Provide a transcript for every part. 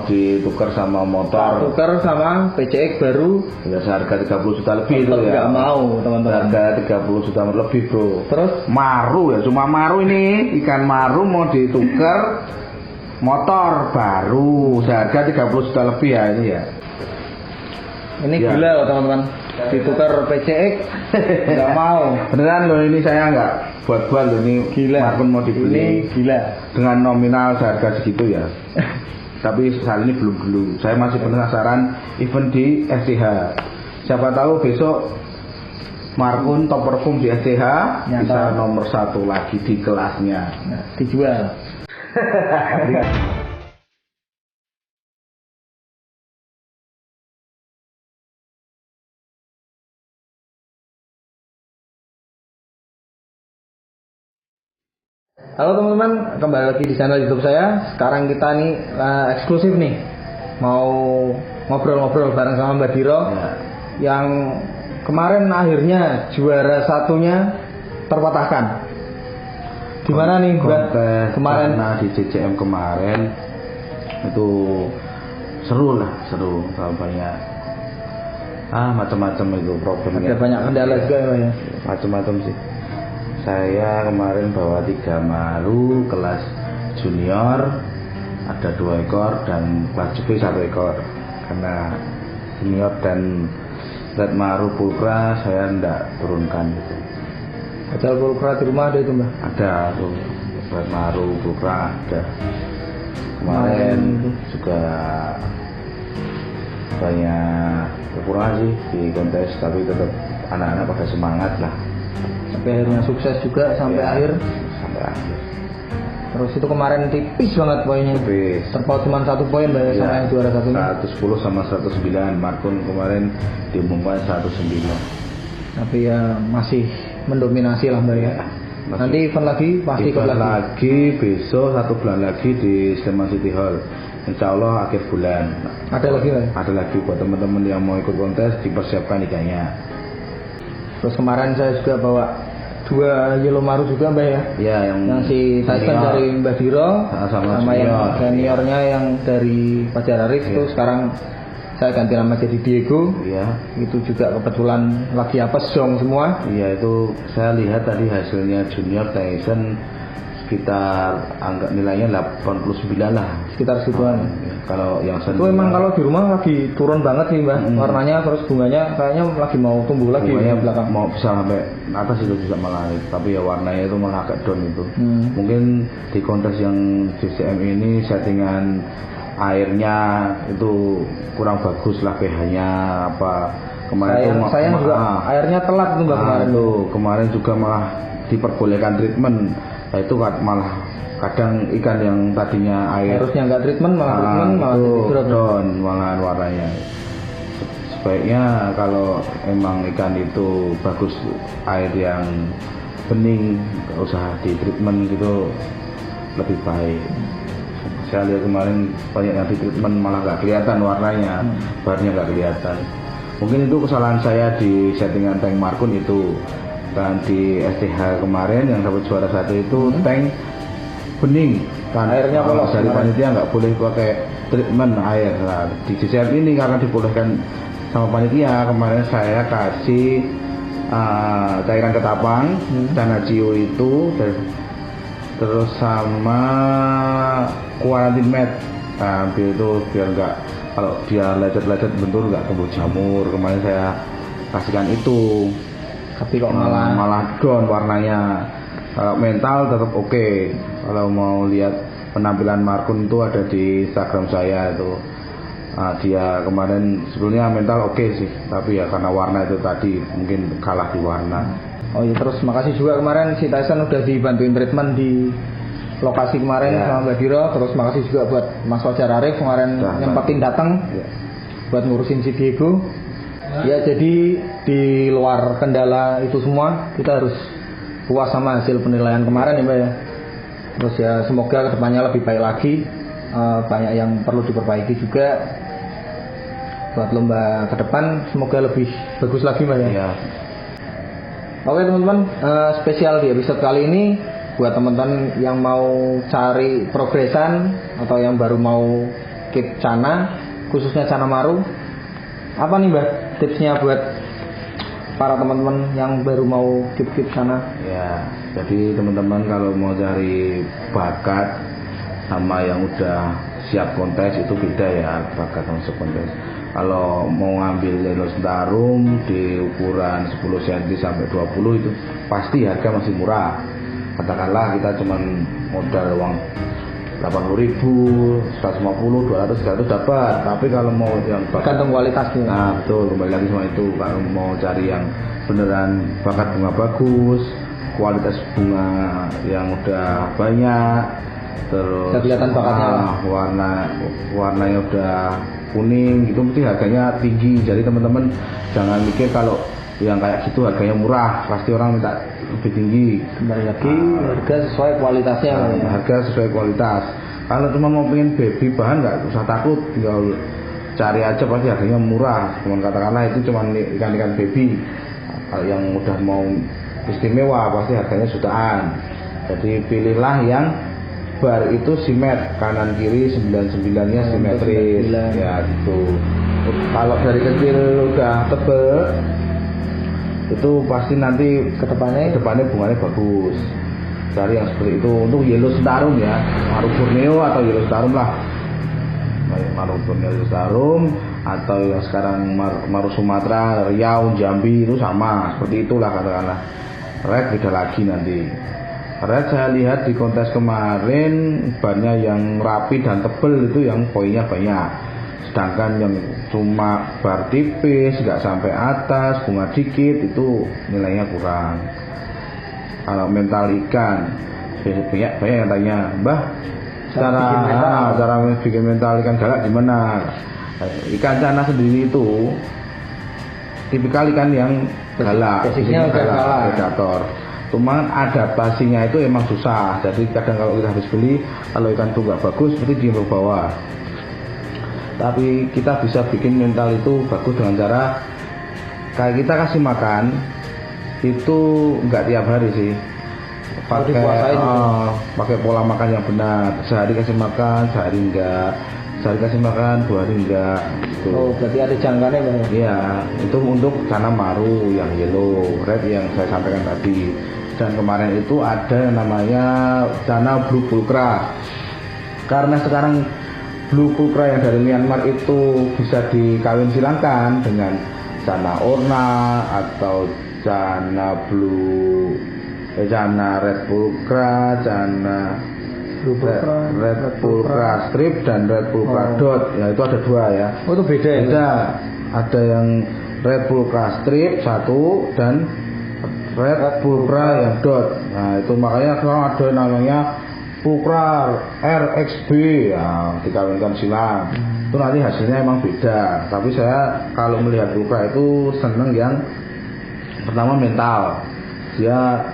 ditukar sama motor. Tukar sama PCX baru. Ya seharga 30 juta lebih itu ya. Enggak mau teman-teman. Harga 30 juta lebih bro. Terus maru ya, cuma maru ini ikan maru mau ditukar motor baru seharga 30 juta lebih ya ini ya. Ini ya. Gila loh teman-teman. Ditukar PCX nggak mau. Beneran loh ini saya nggak buat-buat loh ini. Gila. Markun mau dibeli. Ini gila. Dengan nominal seharga segitu ya. Tapi saat ini belum dulu. Saya masih penasaran event di STH. Siapa tahu besok Markun top perform di STH bisa nomor 1 lagi di kelasnya. Nah, dijual. Halo teman-teman, kembali lagi di channel YouTube saya. Sekarang kita nih eksklusif nih, mau ngobrol-ngobrol bareng sama Mbak Diro ya. Yang kemarin akhirnya juara satunya terpatahkan. Gimana nih Mbak? Kemarin di CCM kemarin itu seru banyak macam-macam itu problemnya. Ada banyak kendala juga ya. Macam-macam sih. Saya kemarin bawa 3 maru kelas junior, ada 2 ekor dan kelas juve 1 ekor. Karena senior dan red maru pulkra saya enggak turunkan gitu. Padahal pulkra di rumah ada itu Mbak? Ada tuh, red maru pulkra ada. Kemarin juga banyak kekurangan sih di kontes, tapi tetap anak-anak pada semangat lah. Sampai akhirnya sukses juga sampai akhir. Terus itu kemarin tipis banget poinnya. Terpaut cuma 1 poin Mbak sama yang juara satunya. 110 sama 109. Markun kemarin diumumkan 109. Tapi ya masih mendominasi lah Mbak ya. Nanti event lagi pasti ikut lagi besok 1 bulan lagi di Sleman City Hall. Insya Allah akhir bulan. Ada lagi Mbak? Ada lagi buat teman-teman yang mau ikut kontes, dipersiapkan iganya. Terus kemarin saya juga bawa 2 yellow maru juga Mbak ya. Ya yang si Tyson dari Mbak Diro sama yang seniornya yang dari Fajar Arif itu sekarang saya ganti nama jadi Diego. Iya. Itu juga kebetulan lagi zong semua. Iya itu saya lihat tadi hasilnya junior Tyson sekitar angka nilainya 89 lah. Sekitar segituan. Kalau yang senior itu emang kalau di rumah lagi turun banget sih Mbak. Warnanya terus bunganya kayaknya lagi mau tumbuh lagi ya belakang. Mau bisa sampai atas itu bisa malah, tapi ya warnanya itu malah agak down itu. Mungkin di kontes yang CCM ini settingan airnya itu kurang bagus lah, pH-nya apa kemarin sayang juga airnya telat tuh Mbak kemarin tuh. Kemarin juga malah diperbolehkan treatment. Nah, itu malah kadang ikan yang tadinya air harusnya nggak treatment malah down malah warnanya. Sebaiknya kalau emang ikan itu bagus air yang bening, nggak usah di treatment gitu lebih baik. Saya lihat kemarin banyak yang di treatment malah nggak kelihatan warnanya, bahannya nggak kelihatan. Mungkin itu kesalahan saya di settingan tank Markun itu. Dan di STH kemarin yang dapat juara 1 itu tank bening kan, airnya kalau dari panitia nggak boleh pakai treatment air. Nah, di CCM ini karena dibolehkan sama panitia, kemarin saya kasih cairan ketapang dan Cio itu terus sama quarantine mat. Nah, itu biar nggak, kalau dia lecet-lecet bentur nggak tumbuh jamur. Kemarin saya kasihkan itu, tapi kok malah down warnanya. Kalau mental tetap oke. Kalau mau lihat penampilan Markun itu ada di Instagram saya itu. Dia kemarin sebelumnya mental oke sih, tapi ya karena warna itu tadi mungkin kalah di warna. Oh iya, terus makasih juga kemarin si Tyson udah dibantuin treatment di lokasi kemarin sama Mbak Diro. Terus makasih juga buat Mas Fajar Arif kemarin nyempetin datang buat ngurusin si Diego. Ya jadi di luar kendala itu semua kita harus puas sama hasil penilaian kemarin ya Mbak ya. Terus ya semoga kedepannya lebih baik lagi, banyak yang perlu diperbaiki juga buat lomba ke depan, semoga lebih bagus lagi Mbak ya. Oke teman-teman, spesial di episode kali ini buat teman-teman yang mau cari progresan atau yang baru mau kit Cana, khususnya Cana Maru. Apa nih Mbah tipsnya buat para teman-teman yang baru mau kit Cana? Ya, jadi teman-teman kalau mau cari bakat sama yang udah siap kontes itu beda ya, bakat sama siap kontes. Kalau mau ngambil Yellow Sentarum di ukuran 10 cm sampai 20 itu pasti harga masih murah. Katakanlah kita cuman modal uang 80.000, 150, 200, 300 dapat. Tapi kalau mau yang tergantung kualitasnya. Nah betul, kembali lagi sama itu. Kalau mau cari yang beneran bakat bunga bagus, kualitas bunga yang udah banyak, terus kelihatan bakatnya warnanya udah kuning, itu mesti harganya tinggi. Jadi teman-teman jangan mikir kalau yang kayak gitu harganya murah, pasti orang minta lebih tinggi. Kembali lagi harga sesuai kualitasnya. Harga sesuai kualitas. Kalau cuma mau pengen baby bahan nggak usah takut, tinggal cari aja pasti harganya murah. Cuman katakanlah itu cuma ikan-ikan baby. Kalau yang udah mau istimewa pasti harganya jutaan. Jadi pilihlah yang bar itu simet, kanan kiri 99-nya simetris. Ya gitu. Kalau dari kecil udah tebel, itu pasti nanti kedepannya bunganya bagus. Cari yang seperti itu. Untuk Yellow Sentarum ya, Maru Borneo atau Yellow Sentarum lah. Maru Borneo, Yellow Sentarum, atau yang sekarang Maru Sumatera, Riau, Jambi itu sama. Seperti itulah katakanlah. Red beda lagi nanti. Red saya lihat di kontes kemarin bannya yang rapi dan tebel itu yang poinnya banyak. Sedangkan yang cuma bar tipis, nggak sampai atas, bunga dikit itu nilainya kurang. Kalau mental ikan, banyak yang tanya, Mbah, cara bikin mental ikan galak gimana? Ikan Cana sendiri itu tipikal ikan yang galak, basicnya galak, predator. Cuman adaptasinya itu emang susah. Jadi kadang kalau kita habis beli, kalau ikan itu nggak bagus, seperti di bawah. Tapi kita bisa bikin mental itu bagus dengan cara kayak kita kasih makan itu nggak tiap hari sih, pakai pola makan yang benar. Sehari kasih makan, sehari enggak, sehari kasih makan, 2 hari enggak gitu. Oh berarti ada jangkanya Bang? Iya, itu untuk Cana Maru yang yellow, red yang saya sampaikan tadi. Dan kemarin itu ada yang namanya Cana Blue Pulchra. Karena sekarang Blue Pulchra yang dari Myanmar itu bisa dikawin silangkan dengan Cana Orna atau Cana Red Pulchra, Cana Red Pulchra Strip dan Red Pulchra Dot. Ya itu ada 2 ya. Oh itu beda ya? Beda. Ada yang Red Pulchra Strip 1 dan Red Pulchra yang dot. Nah itu makanya sekarang ada namanya Pulchra RXB ya, dikawinkan silang. Itu nanti hasilnya emang beda. Tapi saya kalau melihat Pulchra itu seneng yang pertama mental. Dia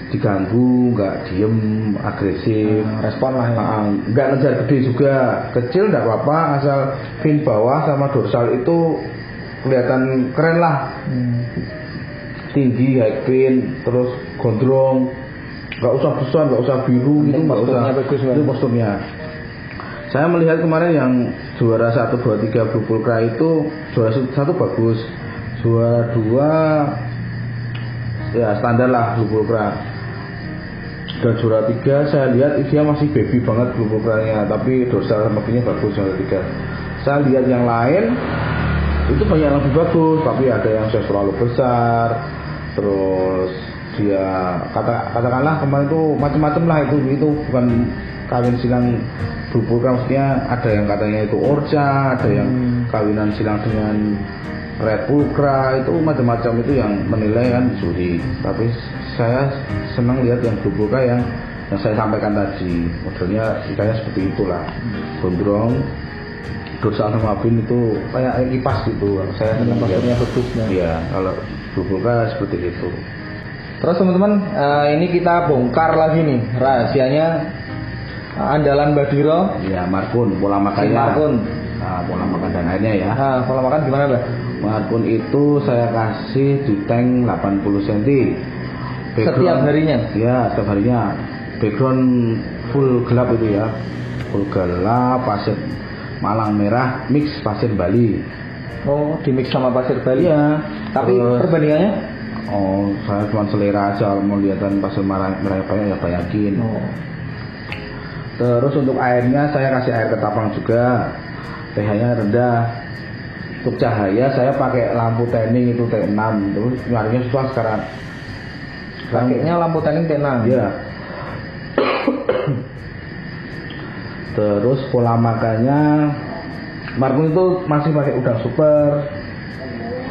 diganggu, nggak diem, agresif, respon lah ya. Nggak ngejar gede juga, kecil nggak apa-apa, asal fin bawah sama dorsal itu kelihatan keren lah. Tinggi, high fin, terus gondrong, nggak usah besar, nggak usah biru gitu, nggak usah. Itu posturnya. Saya melihat kemarin yang juara 1, 2, 3 Blue Pulchra itu juara 1 bagus, juara 2 ya standar lah Blue Pulchra. Dan juara 3 saya lihat dia masih baby banget Blue Pulchra-nya, tapi dorsal sama finnya bagus juara 3. Saya lihat yang lain itu banyak yang lebih bagus, tapi ada yang size terlalu besar. Terus dia katakanlah kemarin itu macam-macam lah, itu bukan kawin silang Blue Pulchra, maksudnya ada yang katanya itu orca, ada yang kawinan silang dengan Red Pulchra, itu macam-macam, itu yang menilai kan juri. Tapi saya senang lihat yang Blue Pulchra yang saya sampaikan tadi, modelnya ikannya seperti itulah, gondrong, dorsal sama fin itu kayak kipas gitu. Saya senang lihatnya bagus. Iya, kalau Blue Pulchra seperti itu. Terus teman-teman, ini kita bongkar lagi nih rahasianya andalan Mbak Diro. Iya, Markun, pola makannya. Markun. Nah, pola makan dan airnya ya. Nah, pola makan gimana Mbak? Markun itu saya kasih di tank 80 cm. Setiap harinya? Iya, setiap harinya. Background full gelap itu ya, full gelap, pasir malang merah mix pasir Bali. Oh, di mix sama pasir Bali. Iya. Tapi perbandingannya? Oh, saya cuma selera aja mau lihatkan pasir merah banyak ya banyakin. Oh. Terus untuk airnya saya kasih air ketapang juga, pH-nya rendah. Untuk cahaya saya pakai lampu tanning itu T6, terus nyarinya susah sekarang. Pakainya lampu tanning T6. Iya. Terus pola makannya, Markun itu masih pakai udang super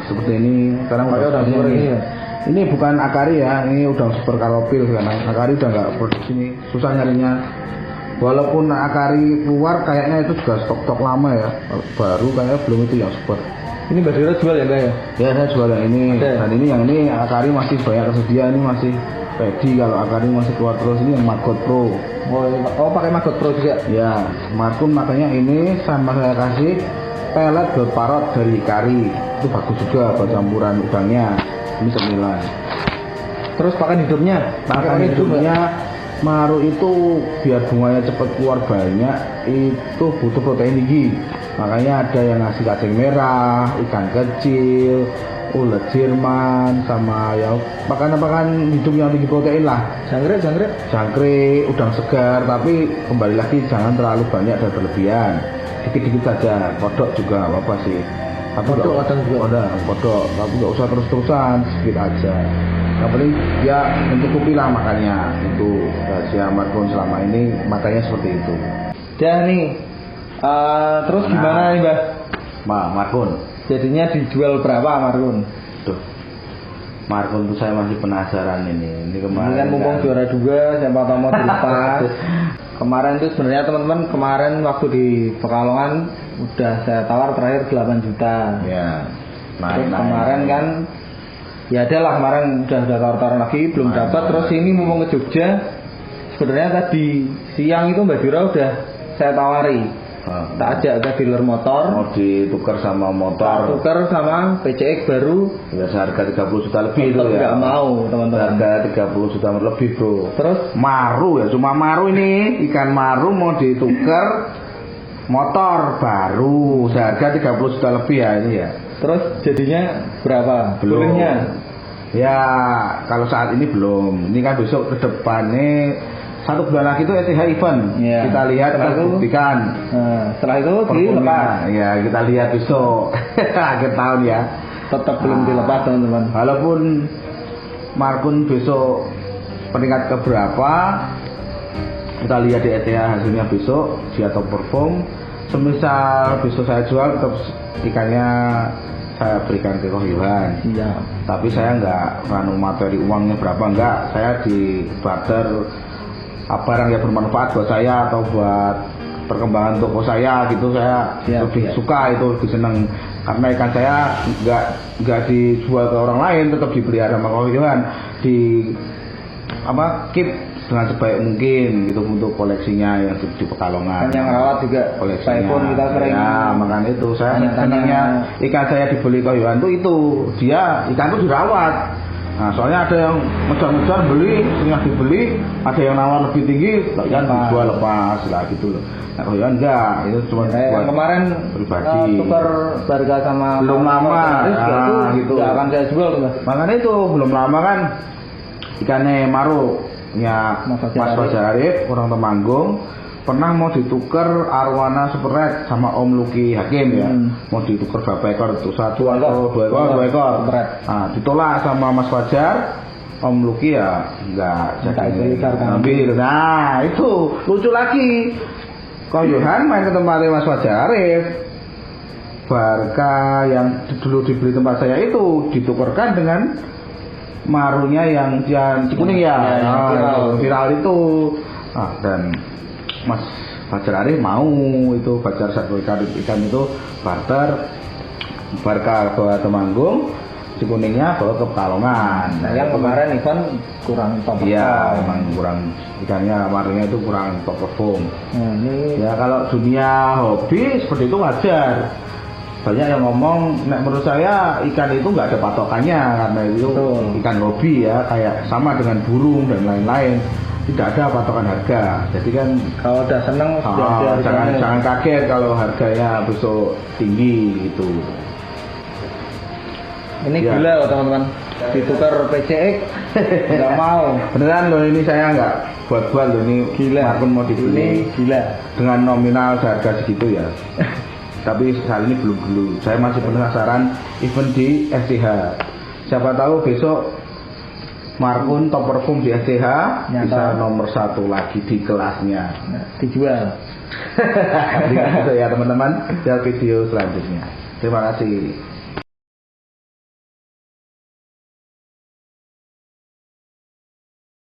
seperti ini. Sekarang pakai udang super ini ya? Ini bukan akari ya, ini udang super karopil karena akari udah nggak produksi ini, susah nyarinya. Walaupun akari keluar kayaknya itu juga stok lama ya, baru kayaknya belum itu yang super. Ini Mbak Dira jual ya enggak ya? Ya saya jual yang ini. Okay. Dan ini yang ini akari masih banyak tersedia, ini masih ready. Kalau akari masih keluar terus, ini yang Margot Pro. Oh pakai Margot Pro juga? Ya, Markun makanya ini sama saya kasih pelet buat parot dari kari, itu bagus juga buat campuran udangnya. Ini sembilan. Terus pakan hidupnya? Pakan hidupnya Maru itu biar bunganya cepat keluar banyak, itu butuh protein tinggi. Makanya ada yang ngasih kacang merah, ikan kecil, ulet Jerman, sama ya pakan hidup yang tinggi protein lah. Jangkrik, udang segar, tapi kembali lagi jangan terlalu banyak dan berlebihan. Dikit-dikit saja. Kodok juga apa sih? Kodok kadang juga. Kodok, tapi nggak usah terus-terusan, sedikit aja. Yang penting ya mencukupi lah makannya. Itu rahasia Markun selama ini makanya seperti itu. Dan nih, terus gimana nih Mbak? Markun. Jadinya dijual berapa Markun? Tuh, Markun tuh saya masih penasaran ini. Ini kemarin. Ini kan mumpung juara juga, siapa tahu mau dilepas. Kemarin tuh sebenarnya teman-teman kemarin waktu di Pekalongan udah saya tawar terakhir 8 juta. Ya. Terus kemarin kan ya adalah kemarin udah tawar-tawar lagi belum dapat. Terus ini mumpung ke Jogja, sebenarnya tadi siang itu Mbak Dira udah saya tawari. Tak ajak ke dealer motor. Mau ditukar sama motor. Tukar sama PCX baru. Ya seharga 30 juta lebih itu ya. Enggak mau teman-teman. Harga 30 juta lebih bro. Terus maru ya, cuma maru ini ikan maru mau ditukar motor baru seharga 30 juta lebih ya ini ya. Terus jadinya berapa? Belum. Bolehnya? Ya kalau saat ini belum. Ini kan besok ke depannya 1 bulan lagi itu ETH event. Ya. Kita lihat, kita buktikan. Setelah itu dilepas. Ya kita lihat besok akhir tahun ya. Tetap belum dilepas teman-teman. Walaupun Markun besok peringkat keberapa, kita lihat di ETH hasilnya besok dia top perform. Semisal besok saya jual, tetap ikannya saya berikan ke Koh Yohan. Iya. Tapi saya nggak materi uangnya berapa, enggak. Saya di barter barang yang bermanfaat buat saya atau buat perkembangan toko saya gitu. Saya lebih suka itu, lebih senang karena ikan saya nggak dijual ke orang lain, tetap dipelihara sama Koh Yohan, di keep dengan sebaik mungkin gitu untuk koleksinya yang di Pekalongan. Kan yang rawat juga koleksinya. Pun kita sering. Ya makanya itu saya senangnya ikan saya dibeli Koh Yohan itu dia ikan itu dirawat. Nah soalnya ada yang ngejar-ngejar beli, setengah dibeli, ada yang nawar lebih tinggi, kan dijual lepas lah gitu loh. Nah Koh Yohan enggak, itu cuma buat kemarin pribadi. Tukar harga sama belum lama, gitu. Gak akan saya jual tuh. Makanya itu belum lama kan ikannya Maru ya Mas Fajar Arif orang Temanggung pernah mau ditukar arwana super red sama Om Luki Hakim ya. Mau ditukar berapa ekor itu? 1 atau 2 ekor. Nah, ditolak sama Mas Fajar. Om Luki ya enggak jadi ambil. Nah, itu lucu lagi. Koh Yohan main ke tempatnya Mas Fajar Arif. Barca yang dulu dibeli tempat saya itu ditukarkan dengan marunya yang Cikuning ya, viral itu. Dan Mas Fajar Arif mau itu Fajar 1 ikan itu barter Barca bawa Temanggung, Cikuningnya bawa ke Pekalongan. Nah yang kemarin ikan kurang top. Iya, memang kurang ikannya marunya itu kurang top perform. Ya kalau dunia hobi seperti itu wajar. Banyak yang ngomong, menurut saya ikan itu nggak ada patokannya karena itu ikan hobi ya, kayak sama dengan burung dan lain-lain. tidak ada patokan harga. Jadi kan kalau udah seneng sudah ada harganya. jangan kaget kalau harganya besok tinggi gitu. Ini Ya. gila loh teman-teman, ditukar PCX nggak mau. Beneran loh, ini saya nggak buat-buat loh, ini Gila. akun mau Ini dibeli gila. dengan nominal harga segitu ya. Tapi saat ini belum. Saya masih penasaran event di STH. Siapa tahu besok Markun top perform di STH Nyata. bisa nomor 1 lagi di kelasnya. Nah, dijual. Nanti ya teman-teman, lihat video selanjutnya. Terima kasih.